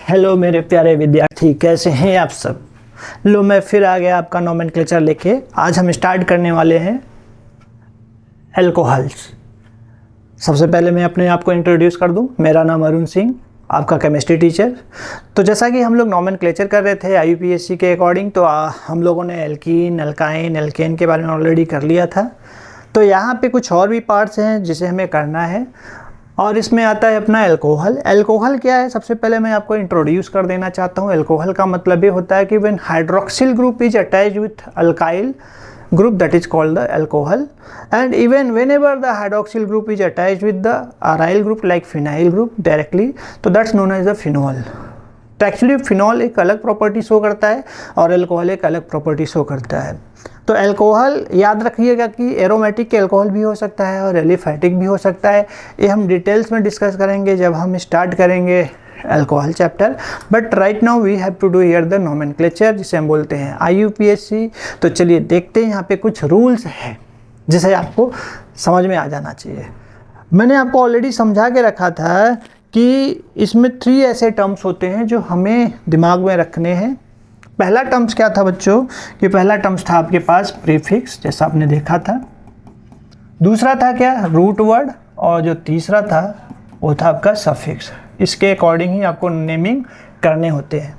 Hello मेरे प्यारे विद्यार्थी, कैसे हैं आप सब। लो मैं फिर आ गया आपका नोमेनक्लेचर लेके। आज हम स्टार्ट करने वाले हैं अल्कोहल्स। सबसे पहले मैं अपने आप को इंट्रोड्यूस कर दूं। मेरा नाम अरुण सिंह, आपका केमिस्ट्री टीचर। तो जैसा कि हम लोग नोमेनक्लेचर कर रहे थे IUPAC के अकॉर्डिंग, तो हम लोगों ने एल्कीन, अल्काइन, एल्केन के बारे में ऑलरेडी कर लिया था। तो यहाँ पे कुछ और भी पार्ट्स हैं जिसे हमें करना है, और इसमें आता है अपना अल्कोहल। अल्कोहल क्या है, सबसे पहले मैं आपको इंट्रोड्यूस कर देना चाहता हूँ। अल्कोहल का मतलब ये होता है कि when hydroxyl group is attached with alkyl group, that is called the alcohol, and even whenever the hydroxyl group is attached with the aryl group like phenyl group directly, तो that's known as the phenol। तो actually phenol एक अलग property show करता है और alcohol एक अलग property show करता है। तो अल्कोहल याद रखिएगा कि एरोमेटिक अल्कोहल भी हो सकता है और एलिफैटिक भी हो सकता है। ये हम डिटेल्स में डिस्कस करेंगे जब हम स्टार्ट करेंगे alcohol chapter. But right now we have to do here the nomenclature, जिसे हम बोलते हैं IUPAC। तो चलिए देखते हैं, यहाँ पे कुछ रूल्स हैं जिसे आपको समझ में आ जाना चाहिए। मैंने आपको ऑलरेडी समझा के रखा था कि इसमें 3 ऐसे टर्म्स होते हैं जो हमें दिमाग में रखने हैं। पहला टर्म्स क्या था बच्चों, कि पहला टर्म्स था आपके पास प्रीफिक्स, जैसा आपने देखा था। दूसरा था क्या, रूट वर्ड, और जो तीसरा था वो था आपका सफिक्स। इसके अकॉर्डिंग ही आपको नेमिंग करने होते हैं।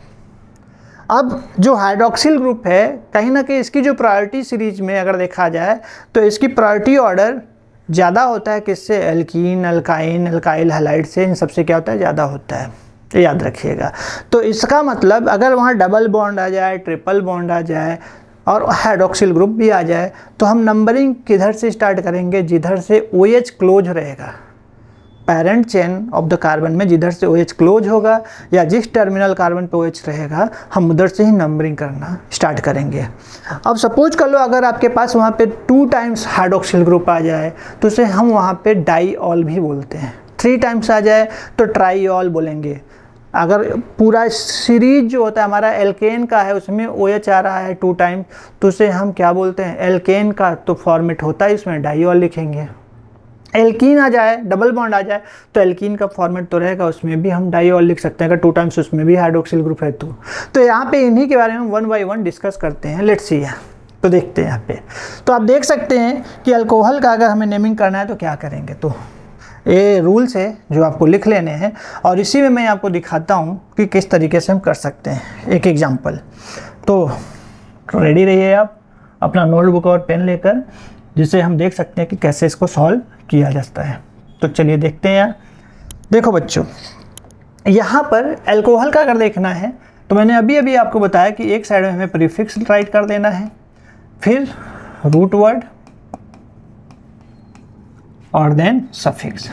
अब जो हाइड्रोक्सिल ग्रुप है, कहीं ना कहीं इसकी जो प्रायोरिटी सीरीज में अगर देखा जाए तो इसकी प्रायोरिटी ऑर्डर ज़्यादा होता है किससे, एल्कीन, अल्काइन, अल्काइल हैलाइड से। इन सबसे क्या होता है, ज़्यादा होता है, ये याद रखिएगा। तो इसका मतलब अगर वहाँ डबल बॉन्ड आ जाए, ट्रिपल बॉन्ड आ जाए और हाइड्रोक्सिल ग्रुप भी आ जाए, तो हम नंबरिंग किधर से स्टार्ट करेंगे, जिधर से OH क्लोज रहेगा। Parent chain of the carbon में जिधर से OH क्लोज होगा या जिस टर्मिनल कार्बन पे OH रहेगा, हम उधर से ही नंबरिंग करना स्टार्ट करेंगे। अब सपोज कर लो अगर आपके पास वहाँ पे 2 टाइम्स हाइड्रोक्सिल ग्रुप आ जाए तो उसे हम वहाँ पे डाईऑल भी बोलते हैं। 3 टाइम्स आ जाए तो ट्राईऑल बोलेंगे। अगर पूरा सीरीज जो होता है हमारा एल्केन का है, उसमें OH आ रहा है 2 टाइम, तो उसे हम क्या बोलते हैं, एल्केन का तो फॉर्मेट होता है इसमें डाईऑल लिखेंगे। एल्कीन आ जाए, डबल बॉन्ड आ जाए, तो एल्कीन का फॉर्मेट तो रहेगा, उसमें भी हम डाईऑल लिख सकते हैं अगर 2 टाइम्स उसमें भी हाइड्रोक्सिल ग्रुप है तो यहाँ पे इन्हीं के बारे में 1 बाय 1 डिस्कस करते हैं। लेट्स सी, तो देखते हैं यहाँ पे। तो आप देख सकते हैं कि अल्कोहल का अगर हमें नेमिंग करना है तो क्या करेंगे। तो ये रूल्स है जो आपको लिख लेने हैं, और इसी में मैं आपको दिखाता हूँ कि किस तरीके से हम कर सकते हैं एक एग्जाम्पल। तो रेडी रहिए आप अपना नोटबुक और पेन लेकर, जिससे हम देख सकते हैं कि कैसे इसको सॉल्व किया जाता है। तो चलिए देखते हैं यार। देखो बच्चों, यहाँ पर अल्कोहल का अगर देखना है तो मैंने अभी आपको बताया कि एक साइड में हमें प्रीफिक्स राइट कर देना है, फिर रूट वर्ड और देन सफिक्स।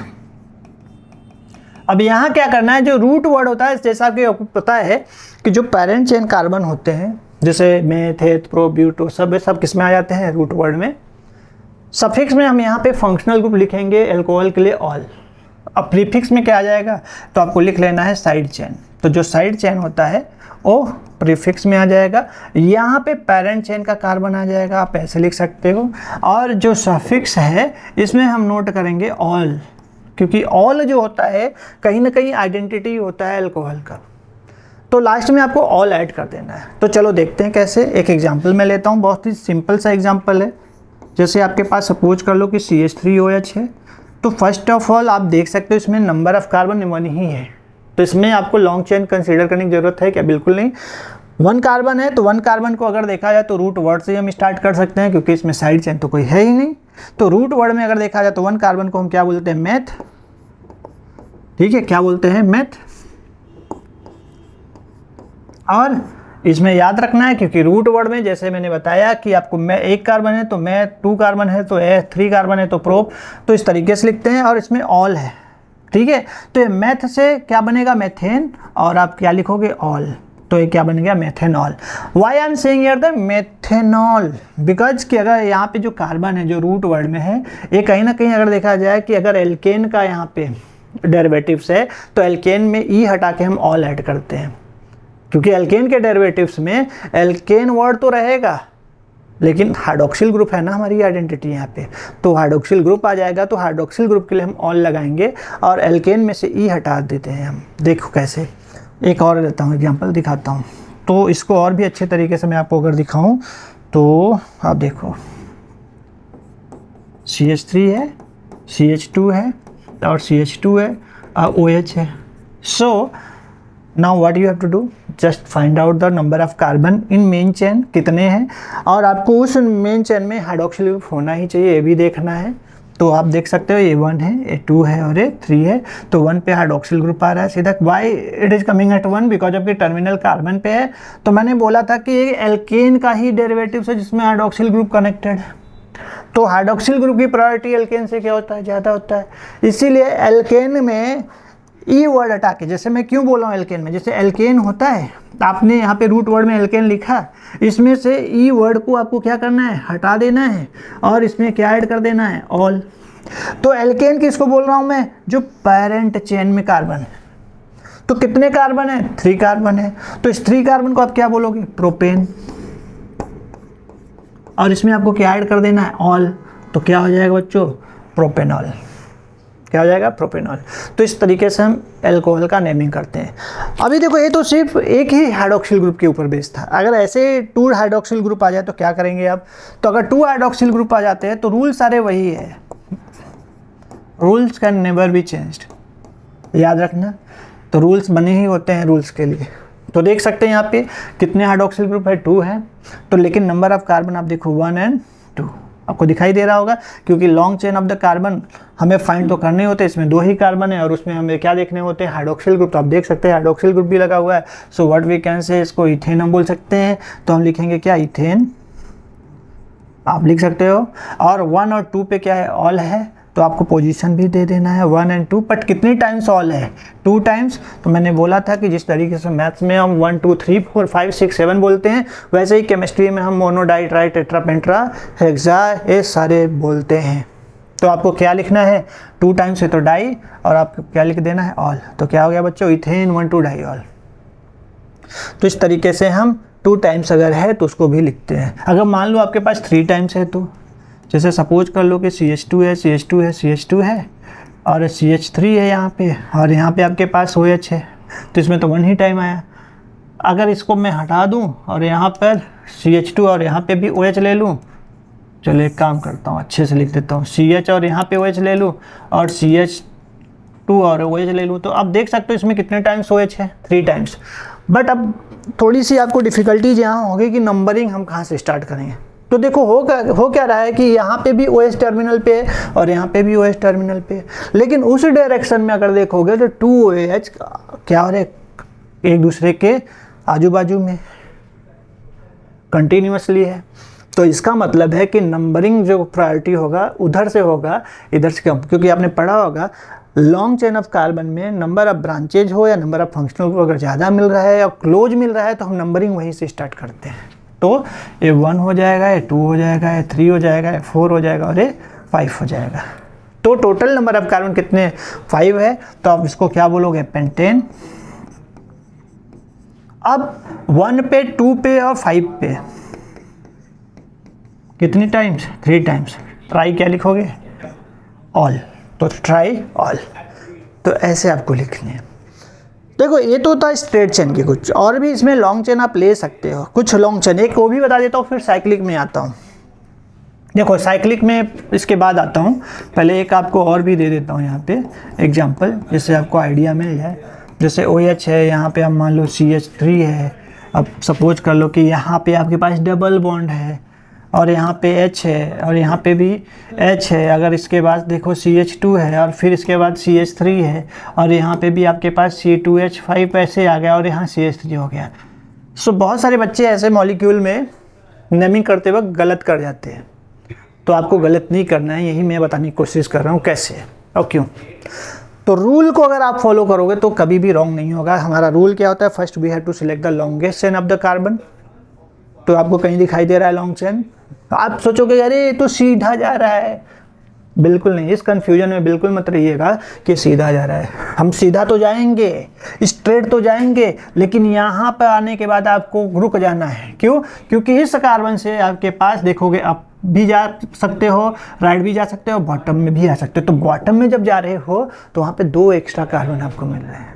अब यहाँ क्या करना है, जो रूट वर्ड होता है, जैसा कि आपको पता है कि जो पेरेंट चेन कार्बन होते हैं जैसे मेथ, एथ, प्रो, ब्यूटो, सब किस में आ जाते हैं, रूट वर्ड में। सफिक्स में हम यहाँ पे फंक्शनल ग्रुप लिखेंगे अल्कोहल के लिए ऑल। अब प्रीफिक्स में क्या आ जाएगा, तो आपको लिख लेना है साइड चेन। तो जो साइड चेन होता है वो प्रीफिक्स में आ जाएगा। यहाँ पे पेरेंट चेन का कार्बन आ जाएगा, आप ऐसे लिख सकते हो। और जो सफिक्स है इसमें हम नोट करेंगे ऑल, क्योंकि ऑल जो होता है कहीं ना कहीं आइडेंटिटी होता है अल्कोहल का। तो लास्ट में आपको ऑल ऐड कर देना है। तो चलो देखते हैं कैसे। एक एग्जाम्पल मैं लेता हूँ, बहुत ही सिंपल सा एग्जाम्पल है। जैसे आपके पास सपोज कर लो कि CH3OH है, तो फर्स्ट ऑफ ऑल आप देख सकते हो इसमें नंबर ऑफ कार्बन 1 ही है। तो इसमें आपको लॉन्ग चेन कंसीडर करने की ज़रूरत है क्या, बिल्कुल नहीं। 1 कार्बन है, तो 1 कार्बन को अगर देखा जाए तो रूट वर्ड से हम स्टार्ट कर सकते हैं, क्योंकि इसमें साइड चेन तो कोई है ही नहीं। तो रूट वर्ड में अगर देखा जाए तो 1 कार्बन को हम क्या बोलते हैं, मेथ। ठीक है, क्या बोलते हैं, मेथ। और इसमें याद रखना है, क्योंकि रूट वर्ड में जैसे मैंने बताया कि आपको 1 कार्बन है तो मैं, 2 कार्बन है तो 3 कार्बन है तो प्रोप, तो इस तरीके से लिखते हैं। और इसमें ऑल है, ठीक है। तो ये मैथ से क्या बनेगा, मेथेन, और आप क्या लिखोगे, ऑल। तो ये क्या बन गया, methanol. Why I am saying here the methanol, because कि अगर यहाँ पे जो कार्बन है जो रूट वर्ड में है, ये कहीं ना कहीं अगर देखा जाए कि अगर एल्केन का यहाँ पे डेरिवेटिव्स है तो एल्केन में ई हटा के हम ऑल ऐड करते हैं, क्योंकि एल्केन के डेरिवेटिव्स में एल्केन वर्ड तो रहेगा लेकिन हाइड्रोक्सिल ग्रुप है ना हमारी आइडेंटिटी यहाँ पे, तो हाइड्रोक्सिल ग्रुप आ जाएगा। तो हाइड्रोक्सिल ग्रुप के लिए हम ऑल लगाएंगे और एल्केन में से ई हटा देते हैं हम। देखो कैसे, एक और देता हूँ एग्जांपल दिखाता हूँ, तो इसको और भी अच्छे तरीके से मैं आपको अगर दिखाऊँ तो आप देखो CH3 है, CH2 है और CH2 है और OH है। So now what you have to do, just find out the number of carbon in main chain कितने हैं, और आपको उस मेन चेन में हाइड्रोक्सिल ग्रुप होना ही चाहिए, ये भी देखना है। तो आप देख सकते हो ये 1 है, ये 2 है और ये 3 है। तो 1 पे हाइड्रोक्सिल ग्रुप आ रहा है सीधा। Why it is coming at 1, because of कि टर्मिनल कार्बन पे है। तो मैंने बोला था कि ये एल्केन का ही डेरिवेटिव है जिसमें हाइड्रोक्सिल ग्रुप कनेक्टेड है। तो हाइड्रोक्सिल ग्रुप की प्रायोरिटी एल्केन से क्या होता है, ज़्यादा होता है। इसीलिए एल्केन में ई वर्ड हटा के, जैसे मैं क्यों बोल रहा हूँ एल्केन में, जैसे एल्केन होता है, आपने यहाँ पे रूट वर्ड में एल्केन लिखा, इसमें से ई वर्ड को आपको क्या करना है, हटा देना है और इसमें क्या ऐड कर देना है, ऑल। तो एल्केन किसको बोल रहा हूँ मैं, जो पेरेंट चेन में कार्बन है। तो कितने कार्बन है, 3 कार्बन है। तो इस 3 कार्बन को आप क्या बोलोगे, प्रोपेन, और इसमें आपको क्या ऐड कर देना है, ऑल। तो क्या हो जाएगा बच्चों, प्रोपेनॉल। क्या हो जाएगा, प्रोपेनॉल। तो इस तरीके से हम एल्कोहल का नेमिंग करते हैं। अभी देखो ये तो सिर्फ एक ही हाइड्रोक्सिल ग्रुप के ऊपर बेस्ड था। अगर ऐसे 2 हाइड्रोक्सिल ग्रुप आ जाए तो क्या करेंगे आप, तो अगर 2 हाइड्रोक्सिल ग्रुप आ जाते हैं तो रूल सारे वही है, rules can never be changed, याद रखना। तो रूल्स बने ही होते हैं रूल्स के लिए। तो देख सकते हैं यहाँ पे कितने हाइड्रोक्सिल ग्रुप है, 2 है। तो लेकिन नंबर ऑफ कार्बन आप देखो 1 and 2 आपको दिखाई दे रहा होगा, क्योंकि long chain of the carbon हमें फाइंड तो करने होते हैं। इसमें 2 ही कार्बन है और उसमें हमें क्या देखने होते हैं, हाइड्रोक्सिल ग्रुप। तो आप देख सकते हैं हाइड्रोक्सिल ग्रुप भी लगा हुआ है। So what we can say, इसको इथेन हम बोल सकते हैं। तो हम लिखेंगे क्या, इथेन आप लिख सकते हो। और 1 और 2 पे क्या है, ऑल है। तो आपको पोजीशन भी दे देना है 1 and 2, बट कितनी टाइम्स ऑल है, 2 टाइम्स। तो मैंने बोला था कि जिस तरीके से मैथ्स में हम 1 2 3 4 5 6 7 बोलते हैं, वैसे ही केमिस्ट्री में हम mono di tri tetra penta hexa ये सारे बोलते हैं। तो आपको क्या लिखना है, 2 टाइम्स है तो डाई, और आपको क्या लिख देना है, ऑल। तो क्या हो गया बच्चों, इथेन 1 2 डाई ऑल। तो इस तरीके से हम 2 टाइम्स अगर है तो उसको भी लिखते हैं। अगर मान लो आपके पास 3 टाइम्स है, तो जैसे सपोज कर लो कि CH2 है, CH2 है, CH2 है और CH3 है यहाँ पे, और यहाँ पे आपके पास OH है। तो इसमें तो 1 ही टाइम आया। अगर इसको मैं हटा दूँ और यहाँ पर CH2 और यहाँ पे भी OH ले लूँ, चलो एक काम करता हूँ, अच्छे से लिख देता हूँ, CH और यहाँ पे OH ले लूँ और CH2 और OH ले लूँ। तो आप देख सकते हो इसमें कितने टाइम्स OH है, 3 टाइम्स। बट अब थोड़ी सी आपको डिफ़िकल्टीज यहाँ होगी कि नंबरिंग हम कहाँ से स्टार्ट करेंगे। तो देखो हो क्या रहा है कि यहाँ पे भी OH टर्मिनल पे है और यहाँ पे भी OH टर्मिनल पे है, लेकिन उस डायरेक्शन में अगर देखोगे तो 2 OH क्या हो रहे, एक दूसरे के आजू बाजू में कंटिन्यूसली है। तो इसका मतलब है कि नंबरिंग जो प्रायोरिटी होगा उधर से होगा, इधर से कम। क्योंकि आपने पढ़ा होगा लॉन्ग चेन ऑफ कार्बन में नंबर ऑफ ब्रांचेज हो या नंबर ऑफ फंक्शनल ग्रुप अगर ज़्यादा मिल रहा है या क्लोज मिल रहा है तो हम नंबरिंग वहीं से स्टार्ट करते हैं। तो ये 1 हो जाएगा, ये 2 हो जाएगा, ये 3 हो जाएगा, ये 4 हो जाएगा और ये 5 हो जाएगा। तो टोटल नंबर ऑफ कार्बन कितने, 5 है। तो आप इसको क्या बोलोगे, पेंटेन। अब 1 पे, 2 पे और 5 पे कितनी टाइम्स, 3 टाइम्स। ट्राई क्या लिखोगे, ऑल। तो ट्राई ऑल। तो ऐसे आपको लिखने हैं। देखो ये तो था स्ट्रेट चेन की, कुछ और भी इसमें लॉन्ग चेन आप ले सकते हो, कुछ लॉन्ग चेन। एक वो भी बता देता हूँ, फिर साइक्लिक में आता हूँ। देखो साइक्लिक में इसके बाद आता हूँ, पहले एक आपको और भी दे देता हूँ यहाँ पे एग्जांपल, जिससे आपको आइडिया मिल जाए। जैसे OH है, यहाँ पे आप मान लो CH3 है। अब सपोज कर लो कि यहाँ पे आपके पास डबल बॉन्ड है और यहाँ पे H है और यहाँ पे भी H है। अगर इसके बाद देखो CH2 है और फिर इसके बाद CH3 है और यहाँ पे भी आपके पास C2H5 ऐसे आ गया और यहाँ CH3 हो गया। सो बहुत सारे बच्चे ऐसे मॉलिक्यूल में नेमिंग करते वक्त गलत कर जाते हैं। तो आपको गलत नहीं करना है, यही मैं बताने की कोशिश कर रहा हूँ कैसे और क्यों। तो रूल को अगर आप फॉलो करोगे तो कभी भी रॉन्ग नहीं होगा। हमारा रूल क्या होता है, first we have to select the longest chain of the carbon. तो आपको कहीं दिखाई दे रहा है लॉन्ग चेन, आप सोचोगे अरे ये तो सीधा जा रहा है। बिल्कुल नहीं, इस कंफ्यूजन में बिल्कुल मत रहिएगा कि सीधा जा रहा है। हम सीधा तो जाएंगे, स्ट्रेट तो जाएंगे, लेकिन यहाँ पर आने के बाद आपको रुक जाना है। क्यों? क्योंकि इस कार्बन से आपके पास देखोगे अप भी जा सकते हो, राइट भी जा सकते हो, बॉटम में भी आ सकते हो। तो बॉटम में जब जा रहे हो तो वहाँ पे 2 एक्स्ट्रा कार्बन आपको मिल रहे हैं।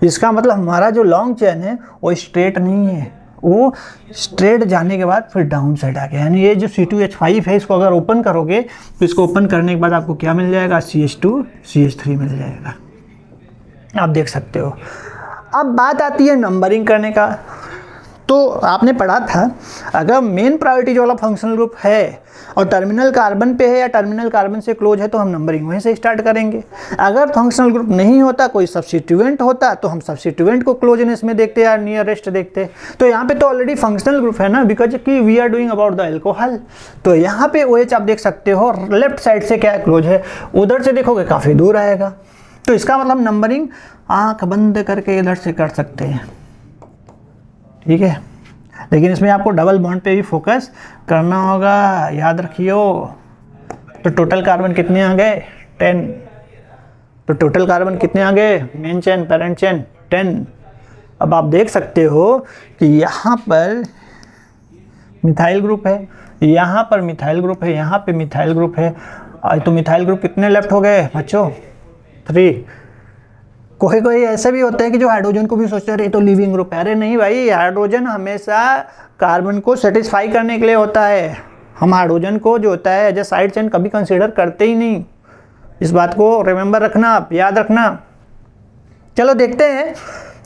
इसका मतलब हमारा जो लॉन्ग चेन है वो स्ट्रेट नहीं है, वो स्ट्रेट जाने के बाद फिर डाउन साइड आ गया। यानी ये जो C2H5 है इसको अगर ओपन करोगे तो इसको ओपन करने के बाद आपको क्या मिल जाएगा, CH2 CH3 मिल जाएगा, आप देख सकते हो। अब बात आती है नंबरिंग करने का। तो आपने पढ़ा था अगर मेन प्रायोरिटी वाला फंक्शनल ग्रुप है और टर्मिनल कार्बन पे है या टर्मिनल कार्बन से क्लोज है तो हम नंबरिंग वहीं से स्टार्ट करेंगे। अगर फंक्शनल ग्रुप नहीं होता, कोई सब्स्टिट्यूएंट होता, तो हम सब्स्टिट्यूएंट को क्लोजनेस में देखते या नियरेस्ट देखते। तो यहाँ पे तो ऑलरेडी फंक्शनल ग्रुप है ना, बिकॉज कि we are doing about the alcohol. तो यहाँ पे OH आप देख सकते हो लेफ्ट साइड से क्या क्लोज है, उधर से देखोगे काफ़ी दूर आएगा। तो इसका मतलब नंबरिंग आँख बंद करके इधर से कर सकते हैं, ठीक है। लेकिन इसमें आपको डबल बॉन्ड पे भी फोकस करना होगा, याद रखियो। तो टोटल कार्बन कितने आ गए, 10। तो टोटल कार्बन कितने आ गए, मेन चेन पेरेंट चेन 10। अब आप देख सकते हो कि यहाँ पर मिथाइल ग्रुप है, यहाँ पर मिथाइल ग्रुप है, यहाँ पे मिथाइल ग्रुप है। तो मिथाइल ग्रुप कितने लेफ्ट हो गए बच्चों, 3। कोई कोई ऐसे भी होते हैं कि जो हाइड्रोजन को भी सोचते हैं अरे तो लिविंग ग्रुप है। अरे नहीं भाई, हाइड्रोजन हमेशा कार्बन को सेटिस्फाई करने के लिए होता है। हम हाइड्रोजन को जो होता है एज ए साइड चेन कभी कंसीडर करते ही नहीं। इस बात को रिमेंबर रखना, आप याद रखना। चलो देखते हैं।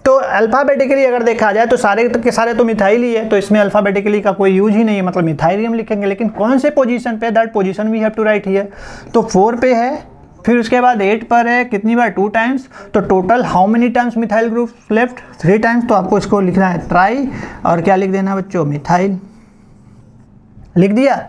तो अल्फ़ाबेटिकली अगर देखा जाए तो सारे के सारे तो मिथाइल ही है, तो इसमें अल्फ़ाबेटिकली का कोई यूज ही नहीं है, मतलब मिथाइल ही हम लिखेंगे। लेकिन कौन से पोजीशन पे, that position we have to write here. तो 4 पे है, फिर उसके बाद 8 पर है, कितनी बार, 2 टाइम्स। तो total how many times methyl group left, 3 times. तो आपको इसको लिखना है ट्राई, और क्या लिख देना बच्चों, मिथाइल, लिख दिया।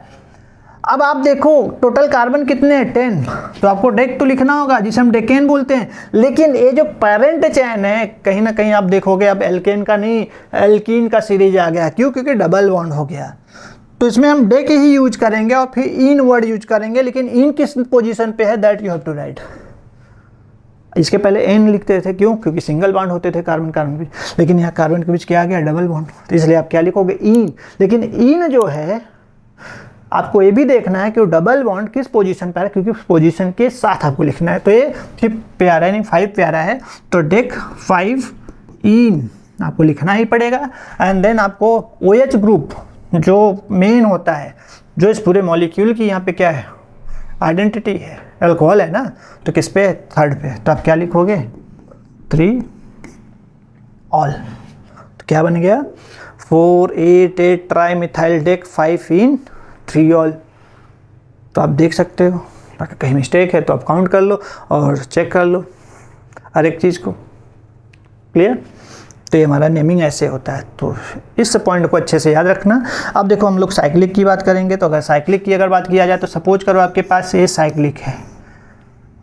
अब आप देखो टोटल कार्बन कितने हैं, 10। तो आपको डेक तो लिखना होगा, जिसे हम डेकेन बोलते हैं। लेकिन ये जो पेरेंट चेन है कहीं ना कहीं आप देखोगे अब एल्केन का नहीं, एल्कीन का सीरीज आ गया। क्यों, क्योंकि डबल बॉन्ड हो गया। तो इसमें हम डेक ही यूज करेंगे और फिर इन वर्ड यूज करेंगे। लेकिन इन किस पोजीशन पे है, that you have to write. इसके पहले एन लिखते थे, क्यों, क्योंकि सिंगल बॉन्ड होते थे कार्बन कार्बन के बीच। लेकिन यहाँ कार्बन के बीच क्या आ गया, डबल बॉन्ड। तो इसलिए आप क्या लिखोगे, इन। लेकिन इन जो है आपको ये भी देखना है कि वो डबल बॉन्ड किस पोजीशन पे है, क्योंकि उस पोजीशन के साथ आपको लिखना है। तो ये 5 पे आ रहा है, नहीं 5 पे आ रहा है। तो डेक 5 इन आपको लिखना ही पड़ेगा। एंड देन आपको OH ग्रुप जो मेन होता है, जो इस पूरे मॉलिक्यूल की यहाँ पे क्या है, आइडेंटिटी है, अल्कोहल है ना। तो किस पे, 3rd पे। तो आप क्या लिखोगे, 3 ऑल। तो क्या बन गया, 4 8 8 ट्राई मिथाइल डेक 5 इन 3 ऑल। तो आप देख सकते हो, अगर कहीं मिस्टेक है तो आप काउंट कर लो और चेक कर लो हर एक चीज़ को। क्लियर। तो ये हमारा नेमिंग ऐसे होता है। तो इस पॉइंट को अच्छे से याद रखना। अब देखो हम लोग साइक्लिक की बात करेंगे। तो अगर साइक्लिक की अगर बात किया जाए तो सपोज करो आपके पास ये साइक्लिक है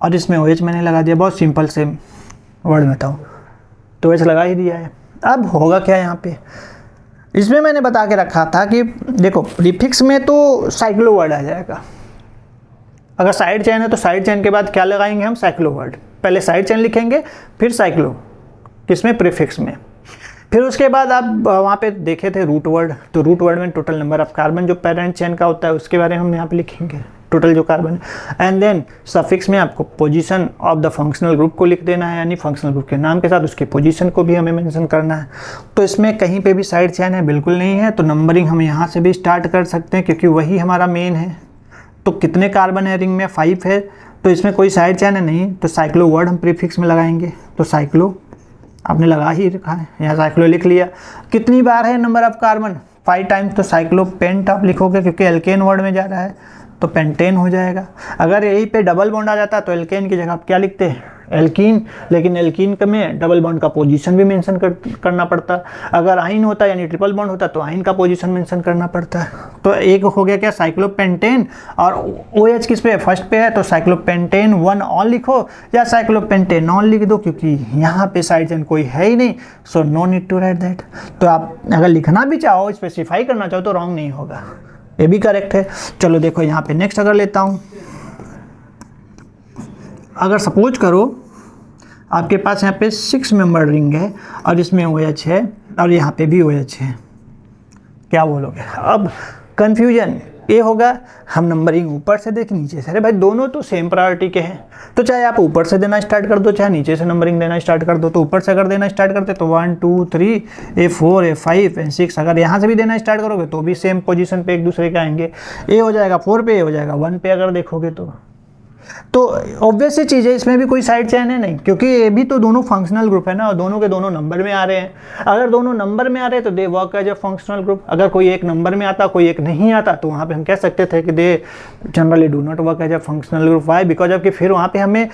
और इसमें OH मैंने लगा दिया, बहुत सिंपल से वर्ड में बताऊँ तो OH लगा ही दिया है। अब होगा क्या यहाँ पे, इसमें मैंने बता के रखा था कि देखो प्रीफिक्स में तो साइक्लो वर्ड आ जाएगा। अगर साइड चेन है तो साइड चेन के बाद क्या लगाएंगे हम, साइक्लो वर्ड। पहले साइड चेन लिखेंगे फिर साइक्लो, किसमें, प्रीफिक्स में। फिर उसके बाद आप वहाँ पे देखे थे रूट वर्ड। तो रूट वर्ड में टोटल नंबर ऑफ कार्बन जो पेरेंट चेन का होता है उसके बारे में हम यहाँ पे लिखेंगे, टोटल जो कार्बन। एंड देन सफिक्स में आपको position of the functional group को लिख देना है, यानी फंक्शनल ग्रुप के नाम के साथ उसके पोजीशन को भी हमें मेंशन करना है। तो इसमें कहीं पे भी साइड चेन है, बिल्कुल नहीं है। तो नंबरिंग हम यहाँ से भी स्टार्ट कर सकते हैं क्योंकि वही हमारा मेन है। तो कितने कार्बन है रिंग में, 5 है। तो इसमें कोई साइड चेन है नहीं, तो साइक्लो वर्ड हम प्रीफिक्स में लगाएंगे। तो साइक्लो आपने लगा ही रखा है, यहाँ साइक्लो लिख लिया। कितनी बार है नंबर ऑफ कार्बन, 5 टाइम्स। तो साइक्लो पेंट आप लिखोगे क्योंकि एल्केन वर्ड में जा रहा है, तो पेंटेन हो जाएगा। अगर यहीं पे डबल बॉन्ड आ जाता तो एल्केन की जगह आप क्या लिखते हैं, एल्कीन। लेकिन एल्कीन में डबल बॉन्ड का पोजीशन भी मेंशन करना पड़ता। अगर आइन होता यानी ट्रिपल बॉन्ड होता तो आइन का पोजीशन मेंशन करना पड़ता है। तो एक हो गया क्या, साइक्लोपेंटेन। और OH किस पे है, फर्स्ट पे है। तो साइक्लोपेंटेन 1 ऑल लिखो या साइक्लोपेंटेन ऑल लिख दो, क्योंकि यहाँ पे साइड चेन कोई है ही नहीं। So no need to write that. तो आप अगर लिखना भी चाहो, स्पेसिफाई करना चाहो तो रॉन्ग नहीं होगा, ये भी करेक्ट है। चलो देखो यहाँ पे नेक्स्ट अगर लेता हूँ, अगर सपोज करो आपके पास यहाँ पे 6 मेंबर रिंग है और इसमें OH है और यहाँ पे भी OH है, क्या बोलोगे। अब कन्फ्यूजन ए होगा, हम नंबरिंग ऊपर से देख नीचे से, अरे भाई दोनों तो सेम प्रायोरिटी के हैं, तो चाहे आप ऊपर से देना स्टार्ट कर दो चाहे नीचे से नंबरिंग देना स्टार्ट कर दो। तो ऊपर से अगर देना स्टार्ट करते तो 1 2 3 A4 A5 A6, अगर यहाँ से भी देना स्टार्ट करोगे तो भी सेम पोजीशन पे एक दूसरे के आएंगे। ए हो जाएगा 4 पे, ए हो जाएगा 1 पे अगर देखोगे तो ऑब्वियस सी चीज़ है, इसमें भी कोई साइड चेन है नहीं, क्योंकि ये भी तो दोनों फंक्शनल ग्रुप है ना, और दोनों के दोनों नंबर में आ रहे हैं। अगर दोनों नंबर में आ रहे हैं तो they work as a functional group. अगर कोई एक नंबर में आता कोई एक नहीं आता तो वहाँ पे हम कह सकते थे कि they generally do not work as a functional group. Why? Because of कि फिर वहाँ पे हमें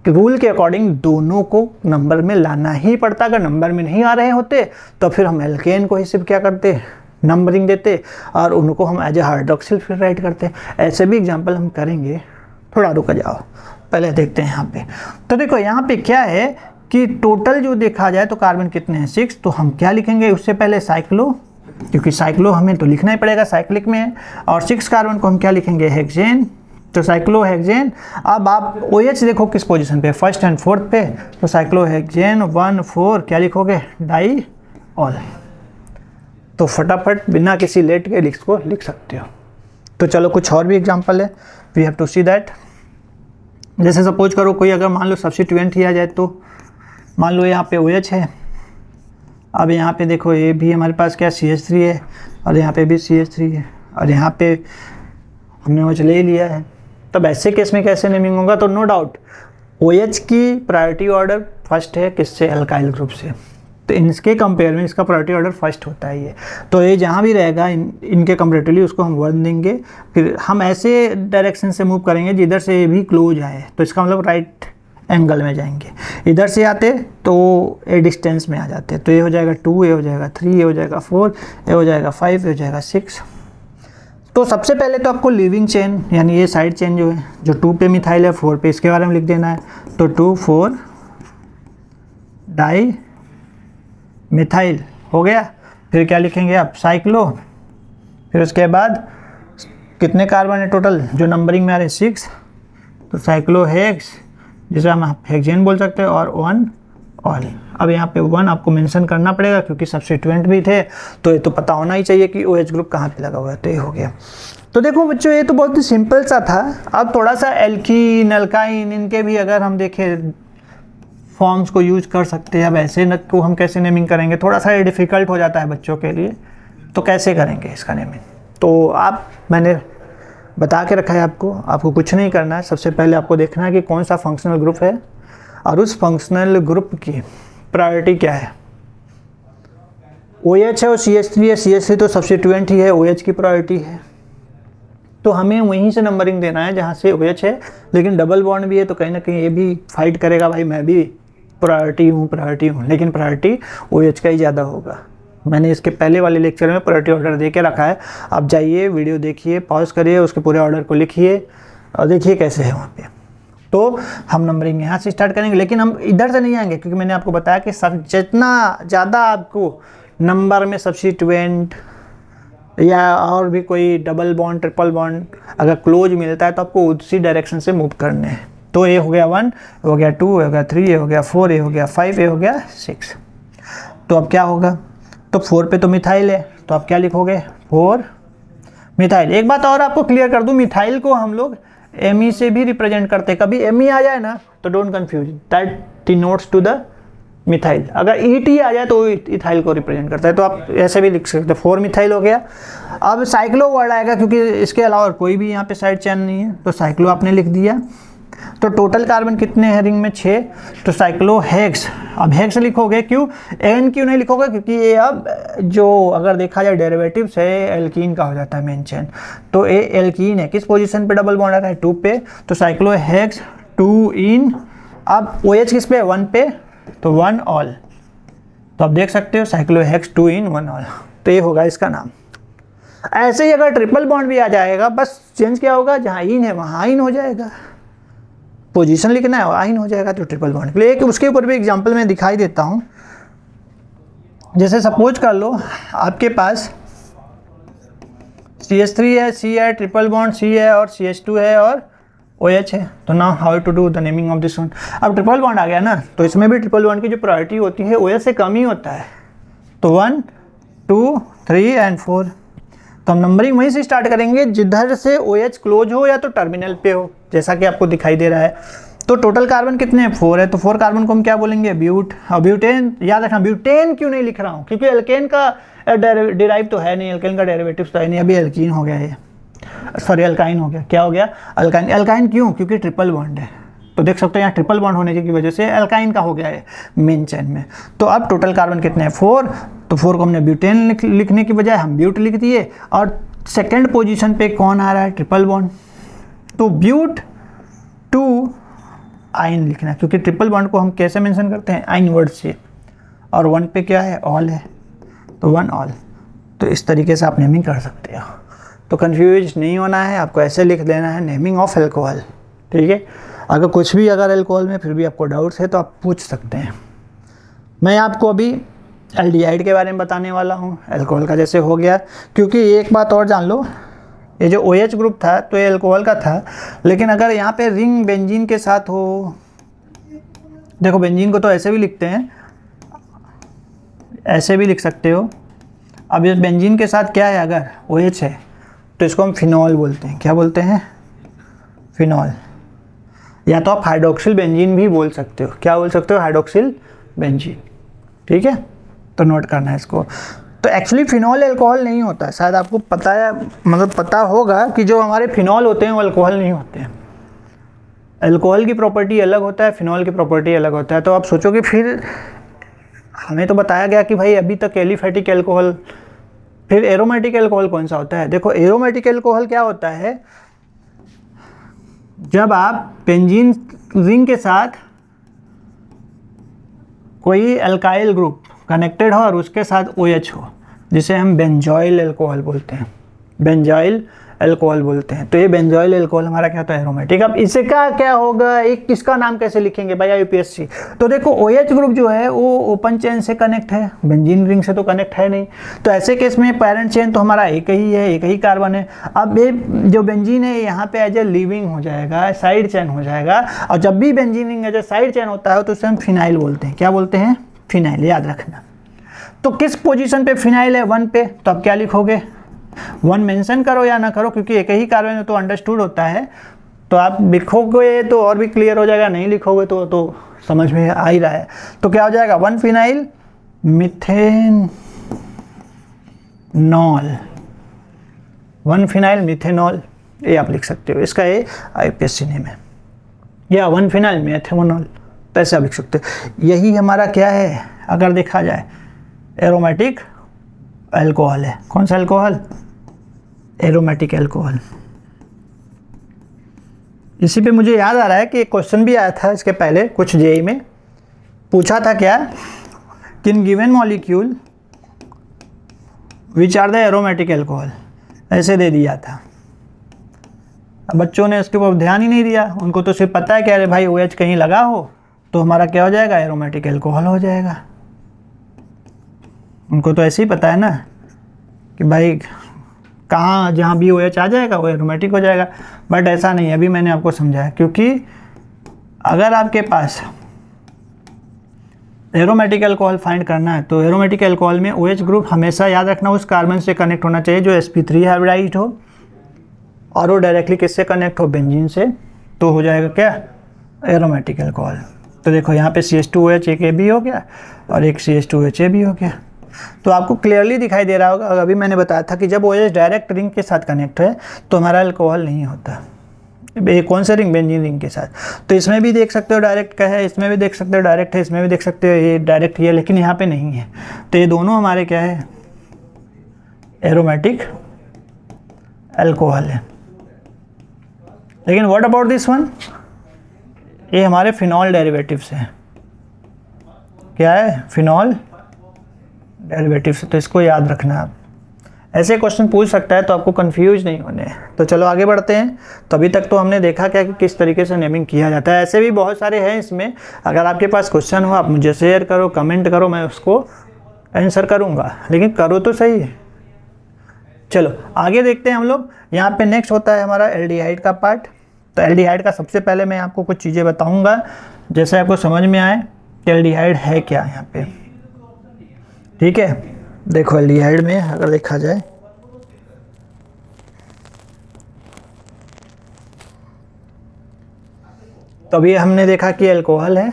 रूल के अकॉर्डिंग दोनों को नंबर में लाना ही पड़ता। अगर नंबर में नहीं आ रहे होते तो फिर हम एल्केन को ही सिर्फ क्या करते, नंबरिंग देते, और उनको हम एज ए हाइड्रोक्सिल फिर राइट करते। ऐसे भी एग्जाम्पल हम करेंगे। थोड़ा रुक जाओ, पहले देखते हैं यहाँ पे। तो देखो यहाँ पे क्या है कि टोटल जो देखा जाए तो कार्बन कितने हैं 6, तो हम क्या लिखेंगे उससे पहले साइक्लो, क्योंकि साइक्लो हमें तो लिखना ही पड़ेगा, साइक्लिक में है। और 6 कार्बन को हम क्या लिखेंगे, हेक्सेन, तो साइक्लोहेक्सेन। अब आप OH देखो किस पोजीशन पे, फर्स्ट एंड फोर्थ पे, तो साइक्लोहेक्सेन 1 4 क्या लिखोगे, डाई ऑल। तो फटाफट बिना किसी लेट के इसको लिख सकते हो। तो चलो कुछ और भी एग्जांपल है, we have to see that. जैसे सपोज करो कोई अगर मान लो सब्स्टिट्यूएंट ही आ जाए, तो मान लो यहाँ पे OH है, अब यहाँ पे देखो ये भी हमारे पास क्या CH3 है, और यहाँ पे भी CH3 है, और यहाँ पे हमने OH ले लिया है। तब ऐसे केस में कैसे नेमिंग होगा, तो नो डाउट OH की प्रायोरिटी ऑर्डर फर्स्ट है किससे, अल्काइल ग्रुप से, तो इनके कंपेयर में इसका प्रायोरिटी ऑर्डर फर्स्ट होता है ये। तो ये जहाँ भी रहेगा इनके कंपेरेटिवली उसको हम 1 देंगे। फिर हम ऐसे डायरेक्शन से मूव करेंगे जिधर से ये भी क्लोज आए, तो इसका मतलब राइट एंगल में जाएंगे। इधर से आते तो ए डिस्टेंस में आ जाते, तो ये हो जाएगा 2, ये हो जाएगा 3, ये हो जाएगा 4, ये हो जाएगा 5, ये हो जाएगा 6। तो सबसे पहले तो आपको लिविंग चेन यानी ये साइड चेन जो है, जो 2 पे मिथाइल है 4 पे, इसके बारे में लिख देना है। तो 2 4 डाई मिथाइल हो गया। फिर क्या लिखेंगे आप, साइक्लो, फिर उसके बाद कितने कार्बन है टोटल जो नंबरिंग में आ रहे हैं 6, तो साइक्लोहेक्स जिसे हम हेक्सेन बोल सकते हैं, और 1 ऑल। अब यहाँ पे 1 आपको मेंशन करना पड़ेगा क्योंकि सब्स्टिट्यूएंट भी थे, तो ये तो पता होना ही चाहिए कि OH ग्रुप कहाँ पे लगा हुआ है। तो ये हो गया। तो देखो बच्चों ये तो बहुत ही सिंपल सा था। अब थोड़ा सा एल्कीन अल्काइन इनके भी अगर हम देखें फॉर्म्स को यूज कर सकते हैं। अब ऐसे न को हम कैसे नेमिंग करेंगे, थोड़ा सा डिफ़िकल्ट हो जाता है बच्चों के लिए, तो कैसे करेंगे इसका नेमिंग। तो मैंने बता के रखा है आपको कुछ नहीं करना है। सबसे पहले आपको देखना है कि कौन सा फंक्शनल ग्रुप है और उस फंक्शनल ग्रुप की प्रायोरिटी क्या है। OH है और CH3 है, CH3 तो सब्स्टिट्यूएंट ही है, OH की प्रायोरिटी है, तो हमें वहीं से नंबरिंग देना है जहाँ से OH है। लेकिन डबल बॉन्ड भी है तो कहीं ना कहीं ये भी फाइट करेगा, भाई मैं भी प्रायोरिटी हूँ, लेकिन प्रायोरिटी OH का ही ज़्यादा होगा। मैंने इसके पहले वाले लेक्चर में प्रायोरिटी ऑर्डर दे के रखा है, आप जाइए वीडियो देखिए, पॉज करिए, उसके पूरे ऑर्डर को लिखिए और देखिए कैसे है वहाँ पे। तो हम नंबरिंग यहाँ से स्टार्ट करेंगे, लेकिन हम इधर से नहीं आएंगे क्योंकि मैंने आपको बताया कि सब जितना ज़्यादा आपको नंबर में सब्स्टिट्यूएंट या और भी कोई डबल बॉन्ड ट्रिपल बॉन्ड अगर क्लोज मिलता है तो आपको उसी डायरेक्शन से मूव करने हैं। तो ये हो गया 1, हो गया 2, हो गया 3, ये हो गया 4, ये हो गया 5, ये हो गया 6। तो अब क्या होगा, तो 4 पे तो मिथाइल है, तो आप क्या लिखोगे 4 मिथाइल। एक बात और आपको क्लियर कर दूं, मिथाइल को हम लोग Me से भी रिप्रेजेंट करते हैं। कभी Me आ जाए ना तो don't confuse, that denotes to the methyl. अगर ET आ जाए तो इथाइल को रिप्रेजेंट करता है, तो आप ऐसे भी लिख सकते हैं 4 मिथाइल हो गया। अब साइक्लो वर्ड आएगा क्योंकि इसके अलावा कोई भी यहाँ पे साइड चेन नहीं है, तो साइक्लो आपने लिख दिया। तो टोटल कार्बन कितने हैं रिंग में 6, तो साइक्लो हेक्स। अब हेक्स लिखोगे क्यों, एन क्यों नहीं लिखोगे, क्योंकि ये अब जो अगर देखा जाए डेरिवेटिव से एल्कीन का हो जाता है मेन चेन, तो ये एल्कीन है। किस पोजीशन पे डबल बॉन्ड आ रहा है 2 पे, तो साइक्लो हेक्स 2 इन। अब OH किस पे 1 पे, तो 1 ऑल। तो आप देख सकते हो साइक्लो हेक्स 2 इन 1 ऑल, तो ये होगा इसका नाम। ऐसे ही अगर ट्रिपल बॉन्ड भी आ जाएगा, बस चेंज क्या होगा, जहाँ इन है वहाँ इन हो जाएगा, पोजीशन लिखना है आइन हो जाएगा, तो ट्रिपल बॉन्ड के लिए। एक उसके ऊपर भी एग्जांपल मैं दिखाई देता हूँ। जैसे सपोज कर लो आपके पास CH3 है, C है, ट्रिपल बॉन्ड C है और CH2 है और OH है। तो now how to do the naming of this one. अब ट्रिपल बॉन्ड आ गया ना, तो इसमें भी ट्रिपल बॉन्ड की जो प्रायोरिटी होती है OH से कम ही होता है, तो 1 2 3 एंड 4। तो हम नंबरिंग वहीं से स्टार्ट करेंगे जिधर से OH क्लोज हो या तो टर्मिनल पे हो, जैसा कि आपको दिखाई दे रहा है। तो टोटल कार्बन कितने हैं? 4 है, तो 4 कार्बन को हम क्या बोलेंगे? ब्यूट। और ब्यूटेन याद रखना, ब्यूटेन क्यों नहीं लिख रहा हूँ? क्योंकि एल्केन का डेराइव तो है नहीं, एल्केन का डेरिवेटिव तो है नहीं, अभी एल्कीन हो गया ये, सॉरी अल्काइन हो गया। क्या हो गया? अल्काइन। अल्काइन क्यों? क्योंकि ट्रिपल बॉन्ड है, तो देख सकते हैं यहाँ ट्रिपल बॉन्ड होने की वजह से अल्काइन का हो गया है मेन चेन में। तो अब टोटल कार्बन कितने हैं? 4। तो 4 को हमने ब्यूटेन लिखने की बजाय हम ब्यूट लिख दिए, और सेकेंड पोजीशन पे कौन आ रहा है? Triple bond. तो ब्यूट 2 आइन लिखना, क्योंकि ट्रिपल बॉन्ड को हम कैसे मेंशन करते हैं? आइन वर्ड से। और 1 पे क्या है? ऑल है, तो 1 ऑल। तो इस तरीके से आप नेमिंग कर सकते हो। तो कंफ्यूज नहीं होना है, आपको ऐसे लिख देना है नेमिंग ऑफ अल्कोहल, ठीक है। अगर कुछ भी अगर अल्कोहल में फिर भी आपको डाउट्स है तो आप पूछ सकते हैं। मैं आपको अभी एल्डिहाइड के बारे में बताने वाला हूँ। अल्कोहल का जैसे हो गया, क्योंकि एक बात और जान लो, ये जो OH ग्रुप था तो ये अल्कोहल का था, लेकिन अगर यहाँ पे रिंग बेंजीन के साथ हो, देखो बेंजीन को तो ऐसे भी लिखते हैं, ऐसे भी लिख सकते हो। अब ये बेंजीन के साथ क्या है? अगर OH है तो इसको हम फिनॉल बोलते हैं। क्या बोलते हैं? फिनॉल। या तो आप हाइड्रोक्सिल बेंजीन भी बोल सकते हो। क्या बोल सकते हो? हाइड्रोक्सिल बेंजीन, ठीक है। तो नोट करना है इसको। तो एक्चुअली फिनॉल अल्कोहल नहीं होता है, शायद आपको पता है, मतलब पता होगा कि जो हमारे फिनॉल होते हैं वो अल्कोहल नहीं होते हैं। अल्कोहल की प्रॉपर्टी अलग होता है, फिनॉल की प्रॉपर्टी अलग होता है। तो आप सोचोगे फिर हमें तो बताया गया कि भाई अभी तक एलिफैटिक अल्कोहल, फिर एरोमेटिक अल्कोहल कौन सा होता है? देखो एरोमेटिक अल्कोहल क्या होता है, जब आप बेंजीन रिंग के साथ कोई अल्काइल ग्रुप कनेक्टेड हो और उसके साथ OH हो, जिसे हम बेंजॉइल अल्कोहल बोलते हैं, बेंजॉइल अल्कोहल बोलते हैं। तो ये बेंजॉइल अल्कोहल हमारा क्या होता है? एरोमेटिक। अब इसे क्या होगा, एक किसका नाम कैसे लिखेंगे भाई IUPAC? तो देखो OH ग्रुप जो है वो ओपन चेन से कनेक्ट है, बेंजीन रिंग से तो कनेक्ट है नहीं। तो ऐसे केस में पैरेंट चेन तो हमारा एक ही है, एक ही कार्बन है। अब ये जो बेंजीन है यहाँ पे एज ए लीविंग हो जाएगा, साइड चेन हो जाएगा। और जब भी benzene ring as a side chain होता है तो उसे हम फिनाइल बोलते हैं। क्या बोलते हैं? फिनाइल, याद रखना। तो किस पोजीशन पे फिनाइल है? 1 पे। तो अब क्या लिखोगे? 1 मेंशन करो या ना करो, क्योंकि एक ही कार्बन है तो अंडरस्टूड होता है। तो आप लिखोगे तो और भी क्लियर हो जाएगा, नहीं लिखोगे तो समझ में आ ही रहा है। तो क्या हो जाएगा? 1 फिनाइल मिथेनॉल, 1 फिनाइल मिथेनॉल, ये आप लिख सकते हो। इसका ये IUPAC नेम है, या 1 फिनाइल मिथेनॉल, तो ऐसे आप लिख सकते हो। यही हमारा क्या है अगर देखा जाए? एरोमेटिक अल्कोहल है। कौन सा अल्कोहल? Aromatic alcohol. इसी पे मुझे याद आ रहा है कि एक क्वेश्चन भी आया था इसके पहले कुछ JEE में, पूछा था क्या कि in given molecule which are the aromatic alcohol, ऐसे दे दिया था। अब बच्चों ने इसके ऊपर ध्यान ही नहीं दिया, उनको तो सिर्फ पता है कि अरे भाई OH कहीं लगा हो तो हमारा क्या हो जाएगा? एरोमेटिक अल्कोहल हो जाएगा। उनको तो ऐसे ही पता है ना कि भाई कहाँ जहाँ भी OH आ जाएगा वो एरोमेटिक हो जाएगा, बट ऐसा नहीं है। अभी मैंने आपको समझाया, क्योंकि अगर आपके पास एरोमेटिक अल्कोहल फाइंड करना है तो एरोमेटिक अल्कोहल में OH ग्रुप हमेशा याद रखना उस कार्बन से कनेक्ट होना चाहिए जो sp3 हाइब्रिडाइज्ड हो, और वो डायरेक्टली किससे कनेक्ट हो? बेंजीन से। तो हो जाएगा क्या? Aromatic alcohol. तो देखो यहाँ पे CH2OH एक भी हो गया और एक CH2HA भी हो गया। तो आपको क्लियरली दिखाई दे रहा होगा। अभी मैंने बताया था कि जब OH डायरेक्ट रिंग के साथ कनेक्ट है तो हमारा अल्कोहल नहीं होता। कौन से रिंग? बेंजीन रिंग के साथ। तो इसमें भी देख सकते हो डायरेक्ट का है, इसमें भी देख सकते हो डायरेक्ट है, इसमें भी देख सकते हो ये डायरेक्ट ही है, लेकिन यहाँ पे नहीं है। तो ये दोनों हमारे क्या है? एरोमेटिक अल्कोहल है। लेकिन व्हाट अबाउट दिस वन? ये हमारे फिनॉल डेरिवेटिव्स हैं। क्या है? Phenol derivatives. तो इसको याद रखना आप, ऐसे क्वेश्चन पूछ सकता है तो आपको कंफ्यूज नहीं होने। तो चलो आगे बढ़ते हैं। तो अभी तक तो हमने देखा क्या कि किस तरीके से नेमिंग किया जाता है। ऐसे भी बहुत सारे हैं इसमें, अगर आपके पास क्वेश्चन हो आप मुझे शेयर करो, कमेंट करो, मैं उसको आंसर करूँगा, लेकिन करो तो सही। चलो आगे देखते हैं हम लोग। यहाँ पे नेक्स्ट होता है हमारा एल्डिहाइड का पार्ट। तो एल्डिहाइड का सबसे पहले मैं आपको कुछ चीज़ें बताऊँगा जैसे आपको समझ में आए कि एल्डिहाइड है क्या यहाँ पे, ठीक है। देखो एल्डिहाइड में अगर देखा जाए तो अभी हमने देखा कि अल्कोहल है,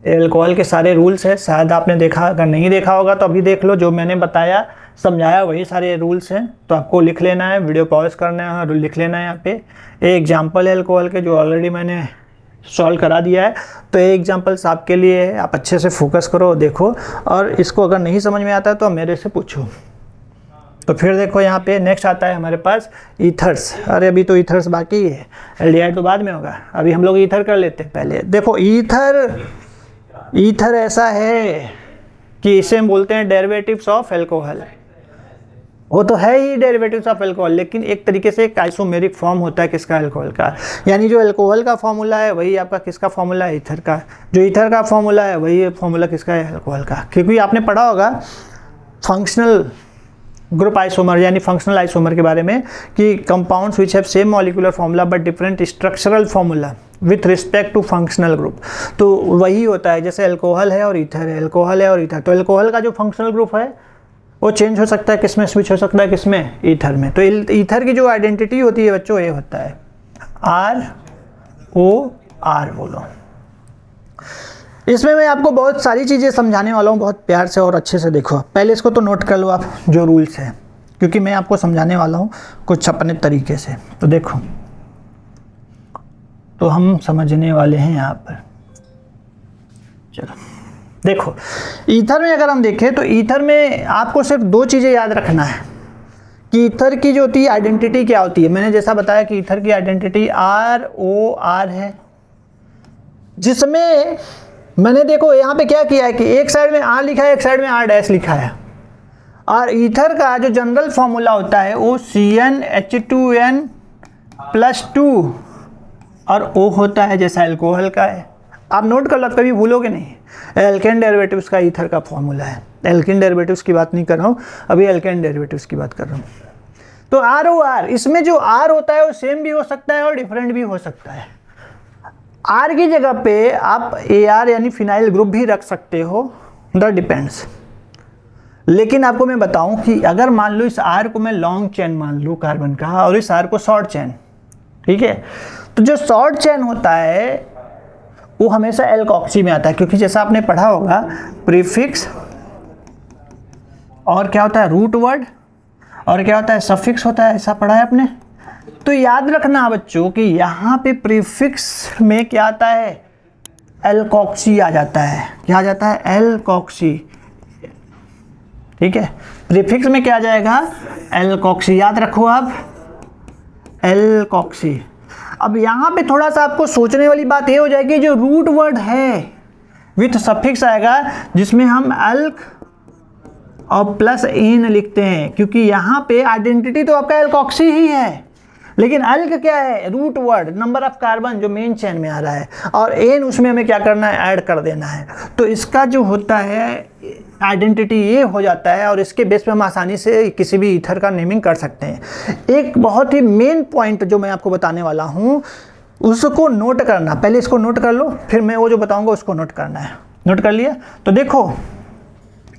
अल्कोहल के सारे रूल्स है, शायद आपने देखा, अगर नहीं देखा होगा तो अभी देख लो, जो मैंने बताया समझाया वही सारे रूल्स हैं। तो आपको लिख लेना है, वीडियो पॉज करना है और लिख लेना है। यहाँ पे एक एग्जांपल है अल्कोहल के जो ऑलरेडी मैंने सॉल्व करा दिया है, तो ये एग्जांपल्स आपके लिए है, आप अच्छे से फोकस करो, देखो, और इसको अगर नहीं समझ में आता है तो मेरे से पूछो। तो फिर देखो यहाँ पे नेक्स्ट आता है हमारे पास ईथर्स। अरे अभी तो ईथर्स बाकी है, एल्डिहाइड तो बाद में होगा, अभी हम लोग ईथर कर लेते हैं पहले। देखो ईथर ऐसा है कि इसे हम बोलते हैं डेरिवेटिव्स ऑफ अल्कोहल। वो तो है ही डेरिवेटिव्स ऑफ अल्कोहल, लेकिन एक तरीके से एक आइसोमेरिक फॉर्म होता है किसका, अल्कोहल का। यानी जो अल्कोहल का फॉर्मूला है वही आपका किसका फॉर्मूला है, ईथर का। जो ईथर का फॉर्मूला है वही फॉर्मूला किसका है, अल्कोहल का। क्योंकि आपने पढ़ा होगा फंक्शनल ग्रुप आइसोमर यानी फंक्शनल आइसोमर के बारे में कि compounds which have same molecular formula but different structural formula with respect to functional group. तो वही होता है, जैसे अल्कोहल है और ईथर है, अल्कोहल है और ईथर। तो अल्कोहल का जो फंक्शनल ग्रुप है वो चेंज हो सकता है, किसमें स्विच हो सकता है, किसमें, ईथर में। तो ईथर की जो आइडेंटिटी होती है बच्चों, ये होता है ROR बोलो। इसमें मैं आपको बहुत सारी चीज़ें समझाने वाला हूँ, बहुत प्यार से और अच्छे से देखो। पहले इसको तो नोट कर लो आप, जो रूल्स है, क्योंकि मैं आपको समझाने वाला हूँ कुछ अपने तरीके से। तो देखो, तो हम समझने वाले हैं यहाँ पर। चलो देखो, ईथर में अगर हम देखें तो ईथर में आपको सिर्फ दो चीज़ें याद रखना है कि ईथर की जो होती है आइडेंटिटी क्या होती है। मैंने जैसा बताया कि ईथर की आइडेंटिटी ROR है, जिसमें मैंने देखो यहाँ पे क्या किया है कि एक साइड में R लिखा है, एक साइड में R' लिखा है। और ईथर का जो जनरल फॉर्मूला होता है वो CnH2n+2 और O होता है, जैसा अल्कोहल का है। आप नोट कर लो, कभी भूलोगे नहीं। एल्केन डेरिवेटिव्स का ईथर का फॉर्मूला है। एल्केन डेरिवेटिव्स की बात नहीं कर रहा हूँ अभी, एल्केन डेरिवेटिव्स की बात कर रहा हूँ। तो ROR, इसमें जो R होता है वो सेम भी हो सकता है और डिफरेंट भी हो सकता है। R की जगह पे आप AR यानी फिनाइल ग्रुप भी रख सकते हो, दैट डिपेंड्स। लेकिन आपको मैं बताऊं कि अगर मान लो इस R को मैं लॉन्ग चेन मान लूँ कार्बन का और इस R को शॉर्ट चेन, ठीक है, तो जो शॉर्ट चेन होता है वो हमेशा एल्कोक्सी में आता है, क्योंकि जैसा आपने पढ़ा होगा प्रीफिक्स और क्या होता है रूट वर्ड और क्या होता है सफिक्स होता है, ऐसा पढ़ा है आपने। तो याद रखना बच्चों कि यहाँ पे प्रीफिक्स में क्या आता है, एल्कोक्सी आ जाता है। क्या आ जाता है, एल्कोक्सी, ठीक है। प्रीफिक्स में क्या आ जाएगा, एल्कोक्सी, याद रखो आप, एल्कोक्सी। अब यहाँ पे थोड़ा सा आपको सोचने वाली बात ये हो जाएगी, जो रूट वर्ड है विथ सफिक्स आएगा जिसमें हम एल्क और प्लस एन लिखते हैं, क्योंकि यहाँ पे आइडेंटिटी तो आपका एल्कोक्सी ही है, लेकिन अल्क क्या है, root word, number of carbon जो मेन चेन में आ रहा है, और एन उसमें हमें क्या करना है, ऐड कर देना है। तो इसका जो होता है आइडेंटिटी ये हो जाता है, और इसके बेस पे हम आसानी से किसी भी ईथर का नेमिंग कर सकते हैं। एक बहुत ही मेन पॉइंट जो मैं आपको बताने वाला हूँ उसको नोट करना, पहले इसको नोट कर लो, फिर मैं वो जो बताऊँगा उसको नोट करना है। नोट कर लिया? तो देखो,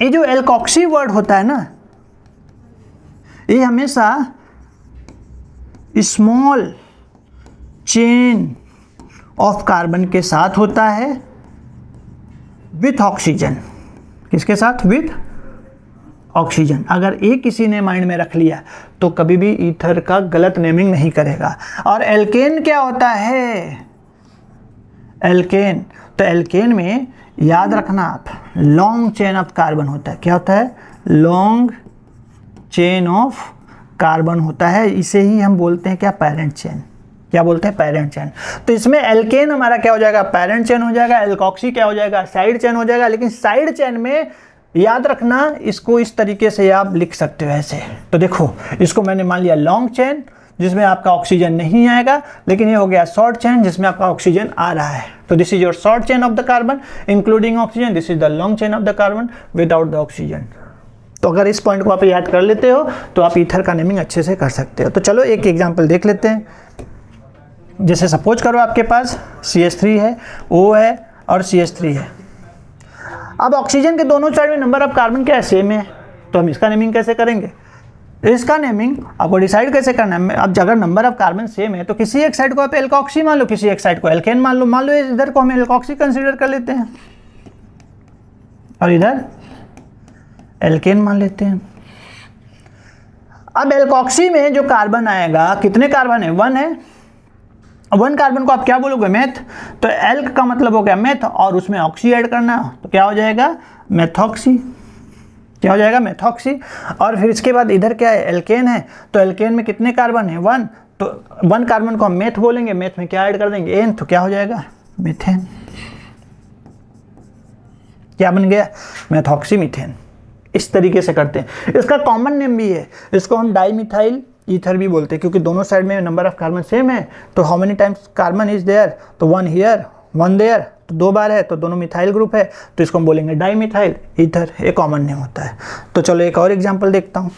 ये जो एल्कोक्सी वर्ड होता है ना, ये हमेशा स्मॉल चेन ऑफ कार्बन के साथ होता है विथ ऑक्सीजन। किसके साथ, विथ ऑक्सीजन। अगर एक किसी ने माइंड में रख लिया तो कभी भी ईथर का गलत नेमिंग नहीं करेगा। और एल्केन क्या होता है, एल्केन, तो एल्केन में याद रखना आप, लॉन्ग चेन ऑफ कार्बन होता है। क्या होता है, लॉन्ग चेन ऑफ कार्बन होता है। इसे ही हम बोलते हैं क्या, पेरेंट चेन। क्या बोलते हैं, पेरेंट चेन। तो इसमें एल्केन हमारा क्या हो जाएगा, पेरेंट चेन हो जाएगा। एल्कोक्सी क्या हो जाएगा, साइड चेन हो जाएगा। लेकिन साइड चेन में याद रखना, इसको इस तरीके से आप लिख सकते हो ऐसे। तो देखो, इसको मैंने मान लिया लॉन्ग चेन जिसमें आपका ऑक्सीजन नहीं आएगा, लेकिन ये हो गया शॉर्ट चेन जिसमें आपका ऑक्सीजन आ रहा है। तो this is your short chain of the carbon including oxygen, this is the long chain of the carbon without the oxygen. तो अगर इस पॉइंट को आप याद कर लेते हो तो आप ईथर का नेमिंग अच्छे से कर सकते हो। तो चलो एक एग्जांपल देख लेते हैं। जैसे सपोज करो आपके पास CH3 है, O है और CH3 है। अब ऑक्सीजन के दोनों साइड में नंबर ऑफ कार्बन क्या है, सेम है, तो हम इसका नेमिंग कैसे करेंगे, इसका नेमिंग आपको डिसाइड कैसे करना है। अब अगर नंबर ऑफ कार्बन सेम है तो किसी एक साइड को आप एल्कोक्सी मान लो, किसी एक साइड को एल्केन मान लो इधर को हम एल्कोक्सी कंसीडर कर लेते हैं और इधर एल्केन मान लेते हैं। अब एल्कोक्सी में जो कार्बन आएगा, कितने कार्बन है, 1 है। 1 कार्बन को आप क्या बोलोगे, मेथ। तो एल्क का मतलब हो गया मेथ और उसमें ऑक्सी ऐड करना, तो क्या हो जाएगा, मेथॉक्सी। क्या हो जाएगा, मेथॉक्सी। और फिर इसके बाद इधर क्या है, एल्केन है। तो एल्केन में कितने कार्बन है, 1। तो 1 कार्बन को हम मेथ बोलेंगे, मेथ में क्या ऐड कर देंगे, एन, तो क्या हो जाएगा, मीथेन। क्या बन गया, मेथॉक्सी मीथेन। इस तरीके से करते हैं। इसका कॉमन नेम भी है, इसको हम डाईमिथाइल ईथर भी बोलते हैं, क्योंकि दोनों साइड में नंबर ऑफ कार्बन सेम है। तो how many times carbon is there, तो 1 हियर 1 देयर, तो 2 बार है, तो दोनों मिथाइल ग्रुप है, तो इसको हम बोलेंगे डाईमिथाइल ईथर। ये कॉमन नेम होता है। तो चलो एक और एग्जांपल देखता हूँ।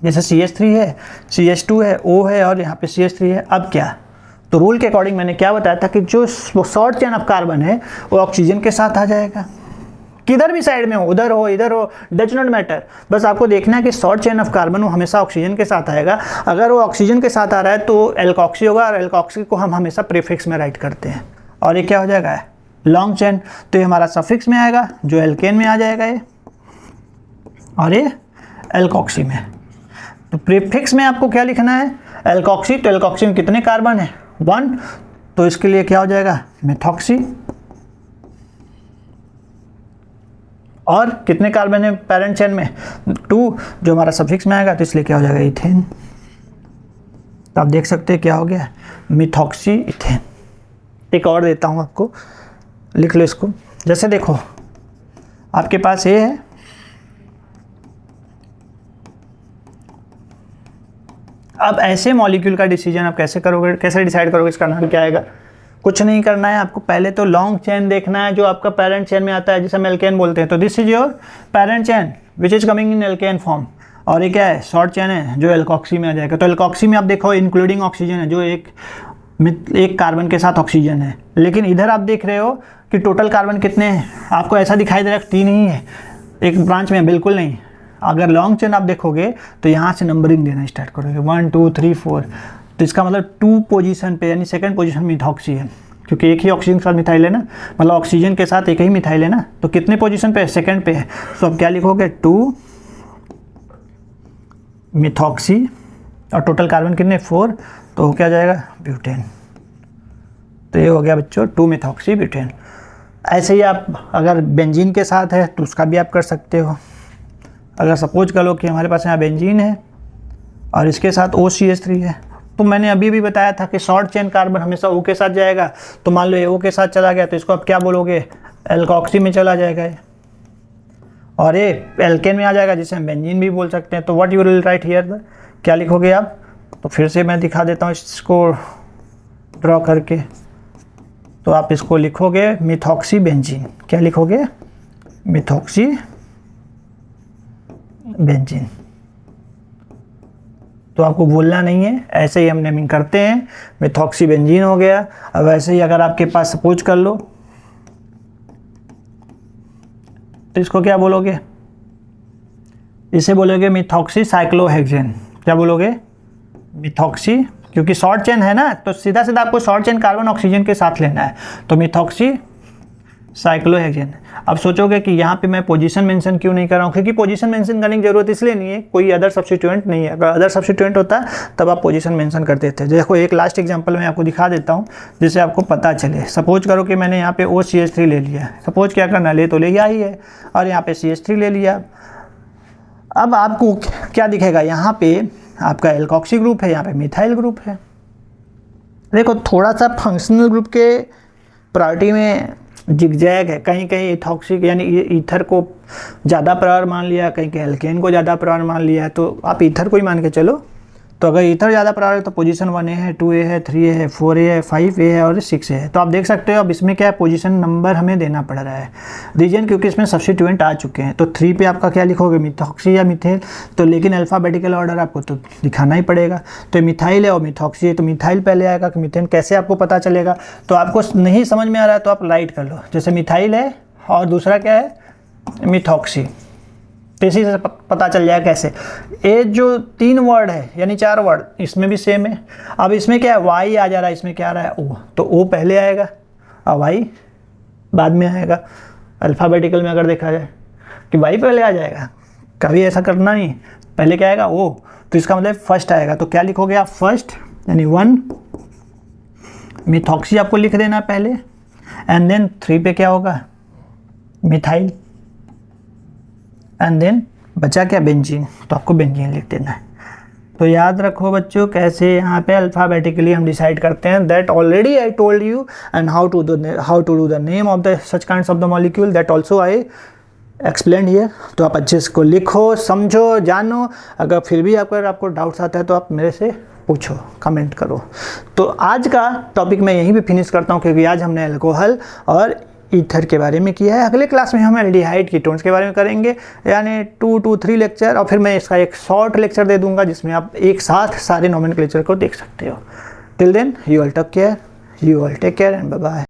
जैसे CH3 है, CH2 है, O है और यहाँ पे CH3 है। अब क्या, तो रूल के अकॉर्डिंग मैंने क्या बताया था कि जो शॉर्ट चेन ऑफ कार्बन है वो ऑक्सीजन के साथ आ जाएगा, किधर भी साइड में हो, उधर हो इधर हो, डज नॉट मैटर। बस आपको देखना है कि शॉर्ट चेन ऑफ कार्बन वो हमेशा ऑक्सीजन के साथ आएगा। अगर वो ऑक्सीजन के साथ आ रहा है तो एल्कोक्सी होगा, और एल्कोक्सी को हम हमेशा प्रीफिक्स में राइट करते हैं। और ये क्या हो जाएगा, लॉन्ग चेन, तो ये हमारा सफिक्स में आएगा, जो एल्केन में आ जाएगा ये, और ये एल्कोक्सी में। तो प्रीफिक्स में आपको क्या लिखना है, एल्कोक्सी। तो एल्कोक्सी में कितने कार्बन है, 1, तो इसके लिए क्या हो जाएगा, मेथॉक्सी। और कितने कार्बन है पेरेंट चेन में, 2, जो हमारा सफिक्स में आएगा, तो इसलिए क्या हो जाएगा, इथेन। तो आप देख सकते हैं क्या हो गया, मिथॉक्सी इथेन। एक और देता हूँ आपको, लिख लो इसको। जैसे देखो आपके पास ये है, अब ऐसे मॉलिक्यूल का डिसीजन आप कैसे करोगे, कैसे डिसाइड करोगे इसका नाम क्या आएगा। कुछ नहीं करना है आपको, पहले तो लॉन्ग चेन देखना है जो आपका पेरेंट चेन में आता है, जिसे हम एल्केन बोलते हैं। तो this is your parent chain which is coming in alkane form. और ये क्या है, शॉर्ट चेन है जो एल्कोक्सी में आ जाएगा। तो एल्कोक्सी में आप देखो इंक्लूडिंग ऑक्सीजन है, जो एक कार्बन के साथ ऑक्सीजन है। लेकिन इधर आप देख रहे हो कि टोटल कार्बन कितने हैं, आपको ऐसा दिखाई दे रहा है 3 ही है एक ब्रांच में, बिल्कुल नहीं। अगर लॉन्ग चेन आप देखोगे तो यहाँ से नंबरिंग देना स्टार्ट करोगे, 1 2 3 4। तो इसका मतलब 2 पोजीशन पे, यानी सेकंड पोजीशन मिथॉक्सी है, क्योंकि एक ही ऑक्सीजन के साथ मिथाइल है ना, मतलब ऑक्सीजन के साथ एक ही मिथाइल है ना। तो कितने पोजीशन पे है, सेकंड पे है। तो अब क्या लिखोगे, 2 मिथॉक्सी, और टोटल कार्बन कितने, 4, तो क्या जाएगा, ब्यूटेन। तो ये हो गया बच्चों 2 मिथॉक्सी ब्यूटेन। ऐसे ही आप अगर बेंजीन के साथ है तो उसका भी आप कर सकते हो। अगर सपोज करो कि हमारे पास यहाँ बेंजीन है और इसके साथ OCH3 है, तो मैंने अभी भी बताया था कि शॉर्ट चेन कार्बन हमेशा O के साथ जाएगा। तो मान लो ये O के साथ चला गया तो इसको आप क्या बोलोगे, एल्कोक्सी में चला जाएगा ये, और ये एल्केन में आ जाएगा, जिसे हम बेंजीन भी बोल सकते हैं। तो what you will write here, क्या लिखोगे आप। तो फिर से मैं दिखा देता हूँ इसको ड्रॉ करके। तो आप इसको लिखोगे मिथॉक्सी बेंजीन। क्या लिखोगे, मिथॉक्सी बेंजीन। तो आपको बोलना नहीं है, ऐसे ही हम नेमिंग करते हैं। मिथॉक्सी बेंजीन हो गया। अब ऐसे ही अगर आपके पास सपोज कर लो तो इसको क्या बोलोगे, इसे बोलोगे मिथॉक्सी साइक्लोहेक्सेन। क्या बोलोगे, मिथॉक्सी, क्योंकि शॉर्ट चेन है ना, तो सीधा सीधा आपको शॉर्ट चेन कार्बन ऑक्सीजन के साथ लेना है। तो मिथॉक्सी साइक्लोहेक्सेन। अब सोचोगे कि यहाँ पे मैं पोजीशन मेंशन क्यों नहीं कर रहा हूँ, क्योंकि पोजीशन मेंशन करने की जरूरत इसलिए नहीं है, कोई अदर सब्स्टिट्यूएंट नहीं है। अगर अदर सब्स्टिट्यूएंट होता तब आप पोजीशन मेंशन करते थे। देखो एक लास्ट एग्जांपल मैं आपको दिखा देता हूँ जिससे आपको पता चले। सपोज करो कि मैंने यहाँ पे OCH3 ले लिया। सपोज क्या करना, ले तो ले ही है, और यहाँ पे CH3 ले लिया। अब आपको क्या दिखेगा, यहाँ पे आपका एल्कोक्सी ग्रुप है, यहाँ पे मिथाइल ग्रुप है। देखो थोड़ा सा फंक्शनल ग्रुप के प्रायोरिटी में जिगजैग है, कहीं कहीं इथॉक्सी यानी ईथर को ज़्यादा प्रायोर मान लिया, कहीं कहीं एल्केन को ज़्यादा प्रायोर मान लिया। तो आप ईथर को ही मान के चलो। तो अगर ईथर ज़्यादा प्रायोर है तो पोजीशन 1A है, 2A है, 3A है, 4A है, 5A है और 6A है। तो आप देख सकते हो अब इसमें क्या है, पोजीशन नंबर हमें देना पड़ रहा है रीजन, क्योंकि इसमें सब्स्टिट्यूएंट आ चुके हैं। तो 3 पे आपका क्या लिखोगे, मिथॉक्सी या मिथेल। तो लेकिन अल्फ़ाबेटिकल ऑर्डर आपको तो दिखाना ही पड़ेगा। तो मिथाइल है और मिथॉक्सी है, तो मिथाइल पहले आएगा कि मिथेन, कैसे आपको पता चलेगा। तो आपको नहीं समझ में आ रहा है तो आप राइट कर लो, जैसे मिथाइल है और दूसरा क्या है, मिथॉक्सी। तो इसी से पता चल जाएगा कैसे। ए जो 3 वर्ड है यानी 4 वर्ड, इसमें भी सेम है। अब इसमें क्या है, वाई आ जा रहा है, इसमें क्या आ रहा है, ओ, तो ओ पहले आएगा और वाई बाद में आएगा। अल्फ़ाबेटिकल में अगर देखा जाए कि वाई पहले आ जाएगा, कभी ऐसा करना नहीं, पहले क्या आएगा, ओ, तो इसका मतलब फर्स्ट आएगा। तो क्या लिखोगे आप, फर्स्ट यानी 1 मिथॉक्सी आपको लिख देना पहले, एंड देन 3 पे क्या होगा, मिथाइल, एंड देन बचा क्या, बेंजीन, तो आपको बेंजीन लिख देना है। तो याद रखो बच्चों कैसे यहाँ पे अल्फ़ाबेटिकली हम डिसाइड करते हैं। That already I told you, and how to do the name of the such kinds of the molecule, that also I explain here. तो आप अच्छे से इसको लिखो, समझो, जानो। अगर फिर भी आपको डाउट्स आता है तो आप मेरे से पूछो, कमेंट करो। तो आज का टॉपिक मैं यहीं पे फिनिश करता हूँ, क्योंकि आज हमने अल्कोहल और ईथर के बारे में किया है। अगले क्लास में हम एल्डिहाइड कीटोन्स के बारे में करेंगे, यानी 2 to 3 लेक्चर, और फिर मैं इसका एक शॉर्ट लेक्चर दे दूंगा जिसमें आप एक साथ सारे नोमेनक्लेचर को देख सकते हो। Till then you all take care and bye bye.